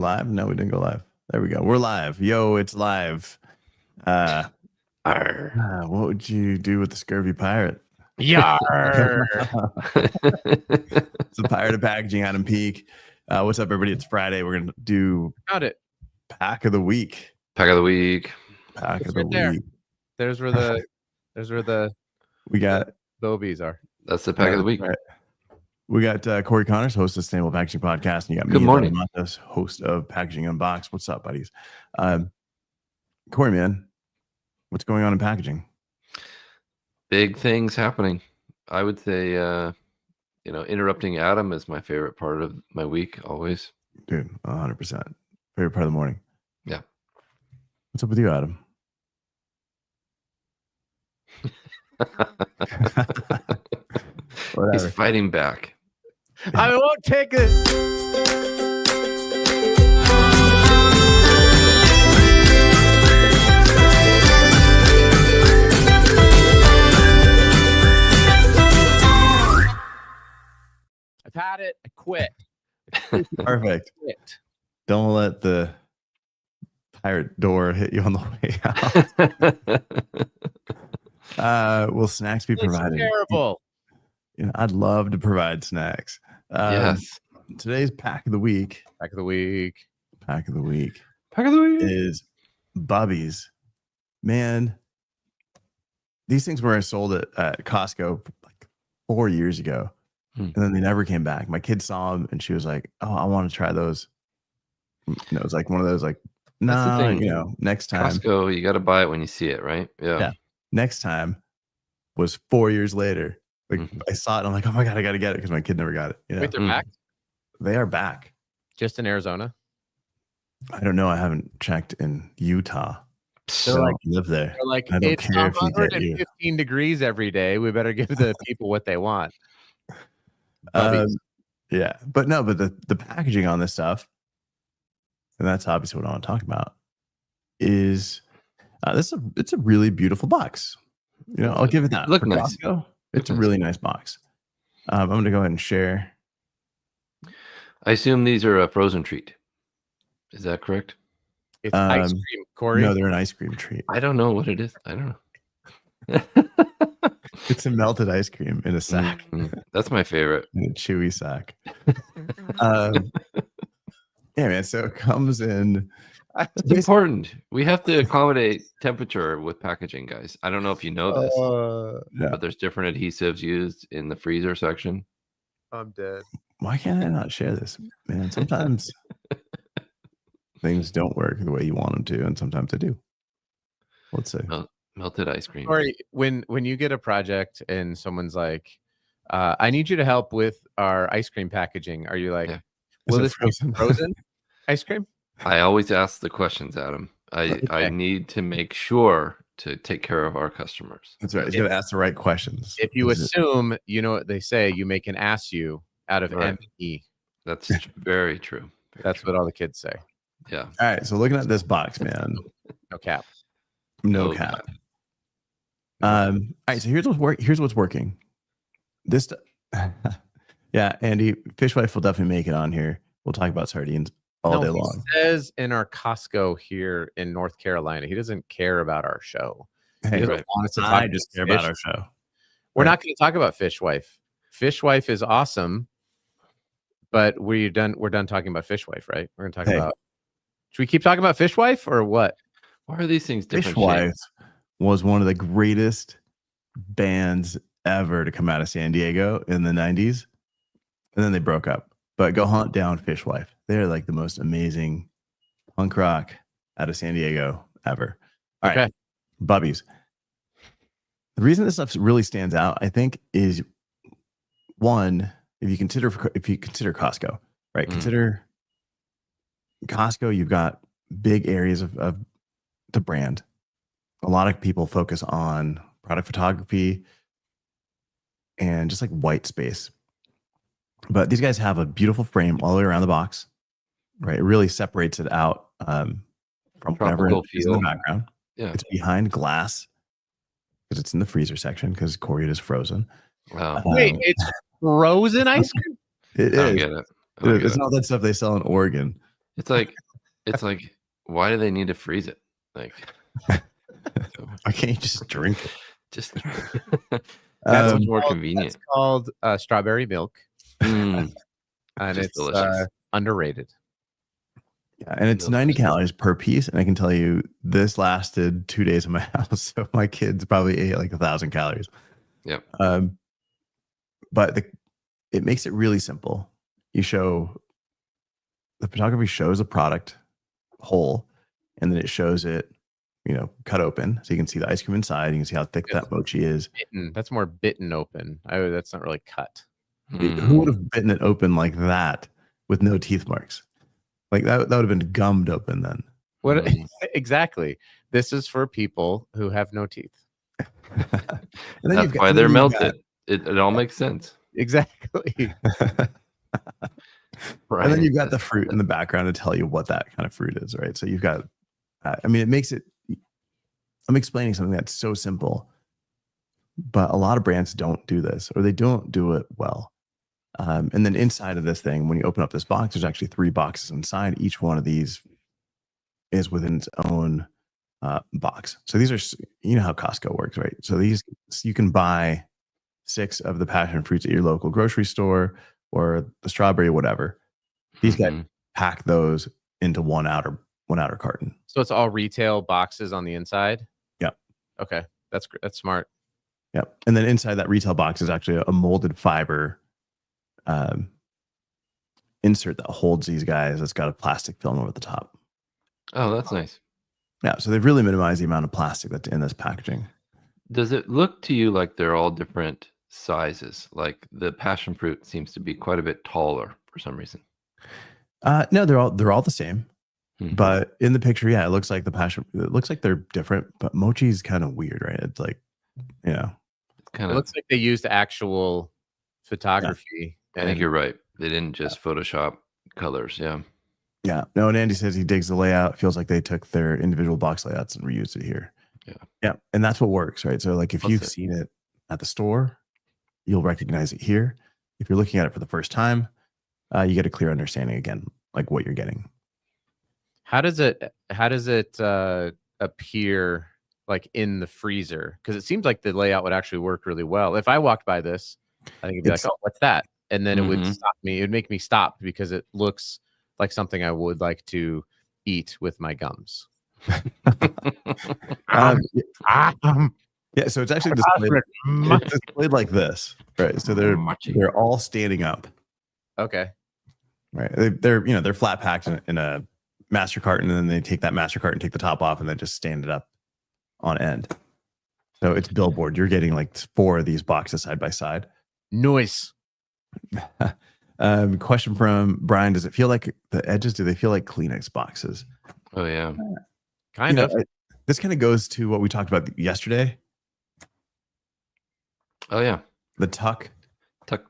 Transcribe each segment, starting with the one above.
Live? No, we didn't go live. There we go. We're live. Yo, it's live. What would you do with the scurvy pirate? Yar! It's the pirate of packaging, Adam Peak. What's up, everybody? It's Friday. We're gonna do Got it. pack of the week. Pack of the week. Pack It's of the right there. week. There's where the We got Bubbies are. That's the pack of the week. Right. We got Corey Connors, host of Sustainable Packaging Podcast, and you got me, Good morning, Matos, host of Packaging Unboxed. What's up, buddies? Corey, man, what's going on in packaging? Big things happening. I would say, interrupting Adam is my favorite part of my week always. Dude, 100%. Favorite part of the morning. Yeah. What's up with you, Adam? He's fighting back. I won't take it. I've had it. I quit. Perfect. Quit. Don't let the pirate door hit you on the way out. Will snacks be provided? It's terrible. I'd love to provide snacks. Yes. Today's pack of the week. Pack of the week. Pack of the week is Bubbies. Man, these things were sold at Costco like 4 years ago, and then they never came back. My kid saw them, and she was like, "Oh, I want to try those." It was like one of those like, "No, next time." Costco, you got to buy it when you see it, right? Yeah. Next time was 4 years later. Like I saw it, and I'm like, "Oh my god, I got to get it," because my kid never got it. Wait, they're back? They are back. Just in Arizona? I don't know. I haven't checked in Utah. They're I like, live there. They're like, I don't it's care if you get 115 degrees every day. We better give the people what they want. Yeah, but the packaging on this stuff, and that's obviously what I want to talk about, is it's a really beautiful box. I'll give it that. Look For nice. Costco, it's a really nice box. I'm going to go ahead and share. I assume these are a frozen treat. Is that correct? It's ice cream, Corey. No, they're an ice cream treat. I don't know what it is. I don't know. It's a melted ice cream in a sack. That's my favorite. In a chewy sack. Yeah, man. So it comes in. It's important. We have to accommodate temperature with packaging, guys. I don't know if you know this, but there's different adhesives used in the freezer section. I'm dead. Why can't I not share this, man? Sometimes things don't work the way you want them to, and sometimes they do. Let's see. Melted ice cream. Corey, when you get a project and someone's like, I need you to help with our ice cream packaging, are you like, will this be frozen ice cream? I always ask the questions, Adam. I need to make sure to take care of our customers. That's right. You got to ask the right questions. If you assume, you know what they say, you make an ass you out of M-E. That's very true. That's what all the kids say. Yeah. All right. So looking at this box, man. No cap. No cap. All right. So here's what's working. This, yeah, Andy, Fishwife will definitely make it on here. We'll talk about sardines all day long. He says in our Costco here in North Carolina, he doesn't care about our show. Hey, I just care about our show. We're not going to talk about Fishwife. Fishwife is awesome, but we're done talking about Fishwife, right? We're going to talk about. Should we keep talking about Fishwife or what? Why are these things different? Fishwife was one of the greatest bands ever to come out of San Diego in the 90s, and then they broke up. But go hunt down Fishwife. They're like the most amazing punk rock out of San Diego ever. All right, Bubbies. The reason this stuff really stands out, I think, is one, if you consider Costco, right? Consider Costco. You've got big areas of the brand. A lot of people focus on product photography and just like white space. But these guys have a beautiful frame all the way around the box, right? It really separates it out from whatever is in the background. Yeah. It's behind glass because it's in the freezer section because Corey is frozen. Wow. Wait, it's frozen ice cream? It I don't is. get it. It's not that stuff they sell in Oregon. It's like, why do they need to freeze it? Like, Why can't you just drink it? just that's much more convenient. It's called strawberry milk, and it's delicious. Underrated. Yeah, and it's 90 calories per piece. And I can tell you, this lasted 2 days in my house, so my kids probably ate like 1,000 calories. Yep. But it makes it really simple. The photography shows a product whole, and then it shows it, cut open, so you can see the ice cream inside. You can see how thick that mochi is. That's more bitten open. That's not really cut. Who would have bitten it open like that with no teeth marks? Like that would have been gummed open then. What exactly? This is for people who have no teeth. And that's why they're melted. It all makes sense. Exactly. Right. And then you've got the fruit in the background to tell you what that kind of fruit is, right? So you've got, it makes it, I'm explaining something that's so simple, but a lot of brands don't do this, or they don't do it well. And then inside of this thing, when you open up this box, there's actually 3 boxes inside. Each one of these is within its own box. So these are, how Costco works, right? So these, you can buy 6 of the passion fruits at your local grocery store, or the strawberry, whatever. These guys pack those into one outer carton. So it's all retail boxes on the inside? Yep. Okay. That's smart. Yep. And then inside that retail box is actually a molded fiber insert that holds these guys. It's got a plastic film over the top. Oh, that's nice. Yeah. So they've really minimized the amount of plastic that's in this packaging. Does it look to you like they're all different sizes? Like the passion fruit seems to be quite a bit taller for some reason. No, they're all the same. But in the picture, yeah, it looks like it looks like they're different, but mochi's kind of weird, right? It's like, it looks like they used actual photography. Yeah. I think you're right. They didn't just Photoshop colors. Yeah. Yeah. No, and Andy says he digs the layout. Feels like they took their individual box layouts and reused it here. Yeah. Yeah. And that's what works, right? So like if you've seen it at the store, you'll recognize it here. If you're looking at it for the first time, you get a clear understanding again, like what you're getting. How does it appear like in the freezer? Because it seems like the layout would actually work really well. If I walked by this, I think it'd be like, oh, what's that? And then it would stop me. It would make me stop because it looks like something I would like to eat with my gums. Yeah, so it's actually displayed like this, right? So they're all standing up. Okay. Right. They're flat packed in a master carton, and then they take that master carton, take the top off, and then just stand it up on end. So it's billboard. You're getting like 4 of these boxes side by side. Nice. Question from Brian: does it feel like the edges? Do they feel like Kleenex boxes? Oh yeah, kind of. This kind of goes to what we talked about yesterday. Oh yeah, the tuck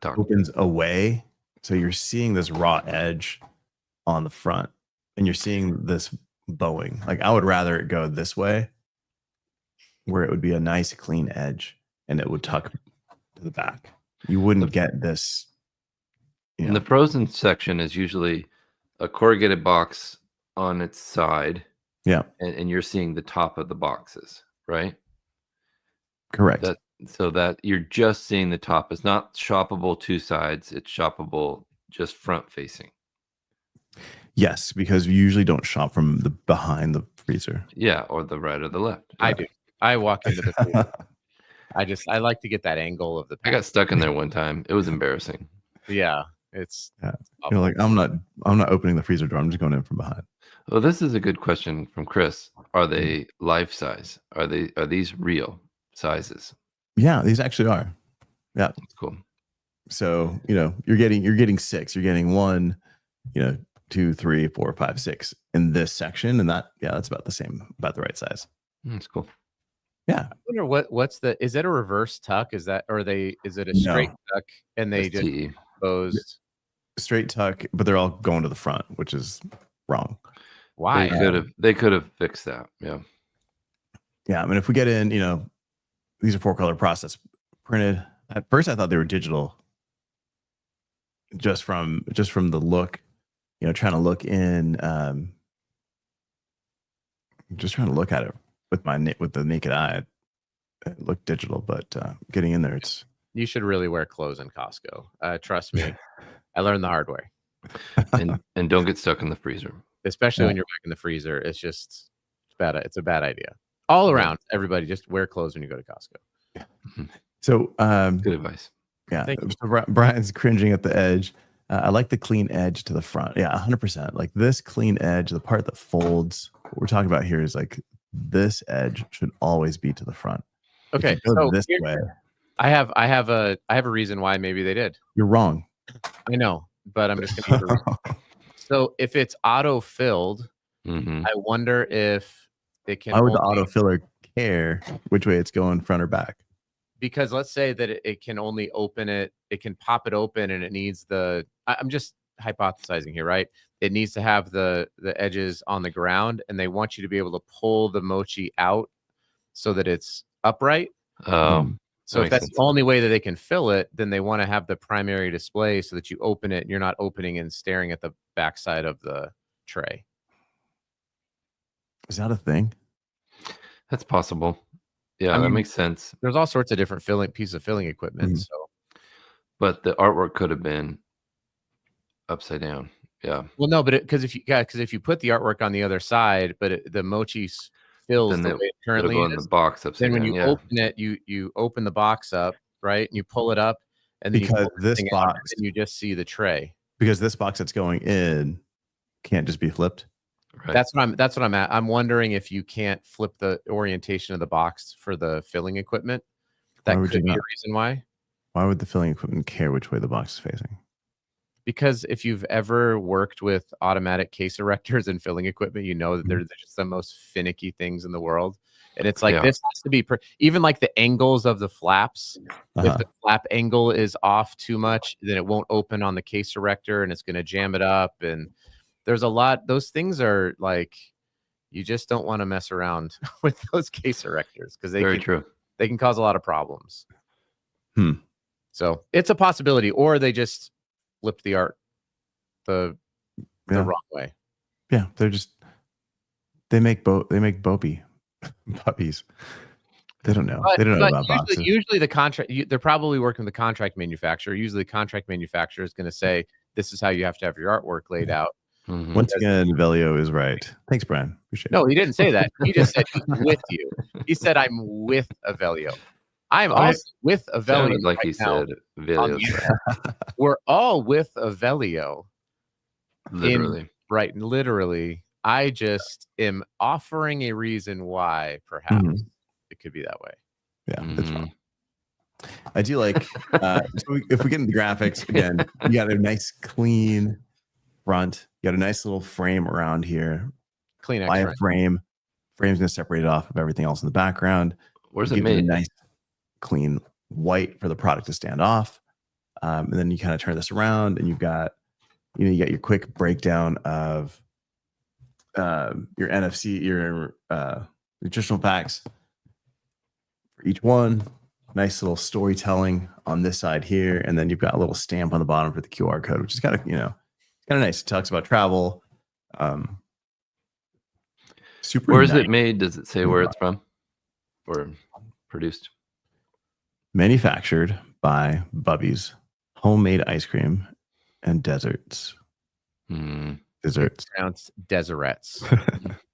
opens away, so you're seeing this raw edge on the front, and you're seeing this bowing. Like I would rather it go this way, where it would be a nice clean edge, and it would tuck to the back. You wouldn't get this. In the frozen section is usually a corrugated box on its side. Yeah. And you're seeing the top of the boxes, right? Correct. So that you're just seeing the top. It's not shoppable 2 sides. It's shoppable just front facing. Yes, because we usually don't shop from the behind the freezer. Yeah, or the right or the left. I do. I walk into the freezer. I like to get that angle of the pack. I got stuck in there one time. It was embarrassing. Yeah. You're like, I'm not opening the freezer door. I'm just going in from behind. Well, this is a good question from Chris. Are they life size? Are these real sizes? Yeah, these actually are. Yeah. That's cool. So, you're getting 6. You're getting 1, 2, 3, 4, 5, 6 in this section. And that's about the same, about the right size. That's cool. Yeah. I wonder is it a reverse tuck? Is it a straight tuck and they just closed? Straight tuck, but they're all going to the front, which is wrong. Why? They could have fixed that. Yeah. Yeah. I mean, if we get in, these are 4-color process printed. At first I thought they were digital just from the look trying to look in, just trying to look at it with the naked eye. It looked digital, but getting in there, it's. You should really wear clothes in Costco. Trust me, I learned the hard way. and don't get stuck in the freezer, especially when you're back in the freezer. It's bad. It's a bad idea. All around, everybody just wear clothes when you go to Costco. Yeah. So, good advice. Yeah. So Brian's cringing at the edge. I like the clean edge to the front. Yeah, 100%. Like this clean edge, the part that folds. What we're talking about here is like this edge should always be to the front. Okay, so this way. I have a reason why maybe they did. You're wrong. I know, but I'm just going to. So if it's auto filled, I wonder if it can. Why would the auto filler care which way it's going, front or back? Because let's say that it can only open it, it can pop it open, and it needs the. I'm just hypothesizing here, right? It needs to have the edges on the ground, and they want you to be able to pull the mochi out so that it's upright. So if that's the only way that they can fill it, then they want to have the primary display so that you open it and you're not opening and staring at the backside of the tray. Is that a thing? That's possible. Yeah, that makes sense. There's all sorts of different pieces of filling equipment. So, but the artwork could have been upside down. Yeah. Well, no, but because if you put the artwork on the other side, but the mochi fills the way it currently is, in the box upside then when down, you open it, you open the box up, right? And you pull it up, and then because this box, and you just see the tray. Because this box that's going in can't just be flipped. Right. That's what I'm at. I'm wondering if you can't flip the orientation of the box for the filling equipment. That could be a reason why. Why would the filling equipment care which way the box is facing? Because if you've ever worked with automatic case erectors and filling equipment, you know that they're just the most finicky things in the world. And it's like, this has to be even like the angles of the flaps. If the flap angle is off too much, then it won't open on the case erector and it's going to jam it up. And there's a lot. Those things are like, you just don't want to mess around with those case erectors because they can cause a lot of problems. So it's a possibility, or they just flipped the art the wrong way. Yeah, they make Bubbies. They don't know. They don't know about boxes. Usually the contract, they're probably working with the contract manufacturer. Usually the contract manufacturer is going to say, this is how you have to have your artwork laid out. Once again, Velio is right. Thanks, Brian. Appreciate it. No, he didn't say that. He just said he's with you. He said, I'm with a Velio. I'm also with a Velio. Like he said, Velio. We're all with a Velio. Literally. Literally. I just am offering a reason why perhaps it could be that way. Yeah, that's fine. I do like, if we get into the graphics, again, you got a nice clean front. You got a nice little frame around here. Clean frame. Frame's going to separate it off of everything else in the background. Where's it made? Nice, clean white for the product to stand off. And then you kind of turn this around and you got your quick breakdown of your NFC, your nutritional facts for each one. Nice little storytelling on this side here, and then you've got a little stamp on the bottom for the QR code, which is kind of nice. It talks about travel. Super. Where is it made? Does it say where it's from or produced? Manufactured by Bubbies, homemade ice cream and desserts. Desserts. Pronounced deserts.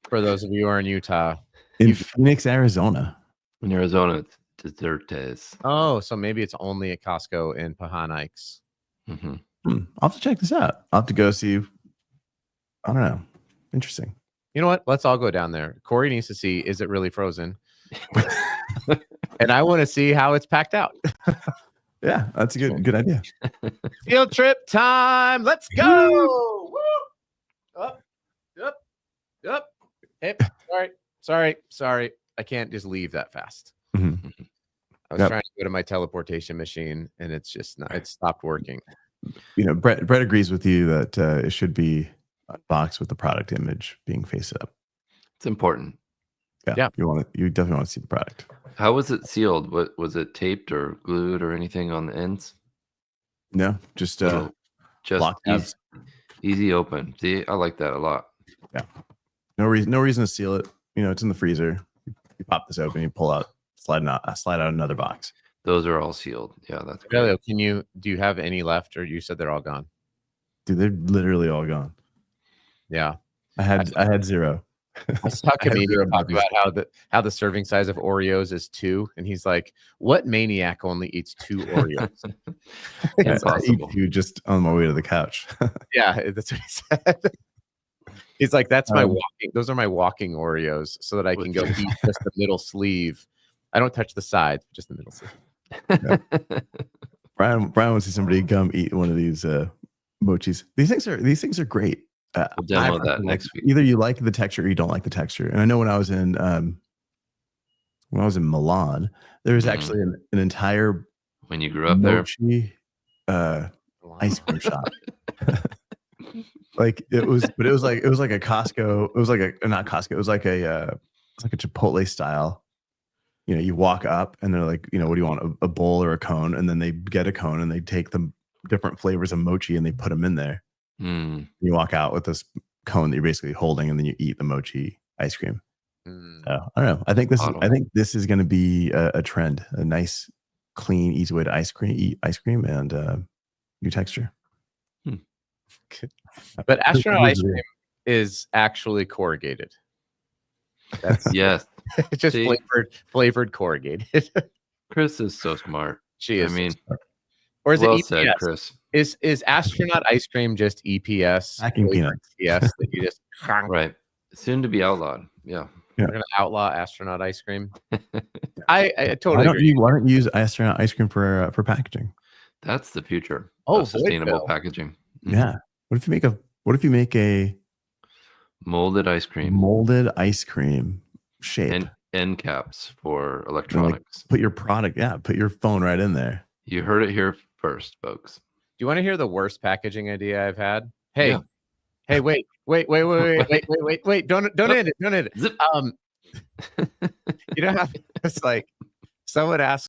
For those of you who are in Utah. In Phoenix, Arizona. In Arizona, it's dessertes. Oh, so maybe it's only at Costco in Pahanikes. I'll have to check this out. I'll have to go see. I don't know. Interesting. You know what? Let's all go down there. Corey needs to see, is it really frozen? And I want to see how it's packed out. Yeah, that's a good idea. Field trip time. Let's go. Woo! Up. Hey, sorry. I can't just leave that fast. I was trying to go to my teleportation machine and it's just not, it stopped working. Brett agrees with you that it should be unboxed with the product image being face up. It's important. Yeah. You definitely want to see the product. How was it sealed? What was it, taped or glued or anything on the ends? No, just lock tabs. Easy open. See, I like that a lot. Yeah. No reason to seal it. You know, it's in the freezer. You pop this open, you pull out, slide out another box. Those are all sealed. Yeah, that's great. Aurelio, do you have any left, or you said they're all gone? Dude, they're literally all gone. Yeah. I had 0. I saw a comedian talk about how the serving size of Oreos is 2, and he's like, "What maniac only eats 2 Oreos?" I eat 2 just on my way to the couch. Yeah, that's what he said. He's like, "That's my walking. Those are my walking Oreos, so that I can go eat just the middle sleeve. I don't touch the sides, just the middle sleeve." Yeah. Brian wants to see somebody come eat one of these mochis. These things are great. We'll demo that next week. Either you like the texture or you don't like the texture. And I know when I was in Milan, there was actually an entire when you grew up mochi ice cream shop. Like it was like a Costco. It was like a not Costco. It was like a Chipotle style. You know, you walk up and they're like, you know, what do you want? A bowl or a cone? And then they get a cone and they take the different flavors of mochi and they put them in there. You walk out with this cone that you're basically holding, and then you eat the mochi ice cream. So I don't know. I think this is going to be a trend. A nice, clean, easy way to eat ice cream and new texture. But astronaut ice cream is actually corrugated. That's yes, it's just flavored corrugated. Chris is so smart. She is. I mean, or is well it EPS? said, Chris. Is astronaut ice cream just EPS? Packing peanuts. Yes, that you just right. Soon to be outlawed. Yeah. We're gonna outlaw astronaut ice cream. I totally agree. Why don't you use astronaut ice cream for packaging? That's the future. Oh, sustainable packaging. Yeah. What if you make a molded ice cream? Molded ice cream shape. And end caps for electronics. Put your product, put your phone right in there. You heard it here first, folks. Do you want to hear the worst packaging idea I've had? Hey, hey, wait. Don't end it. Zip. You know how it's like someone asked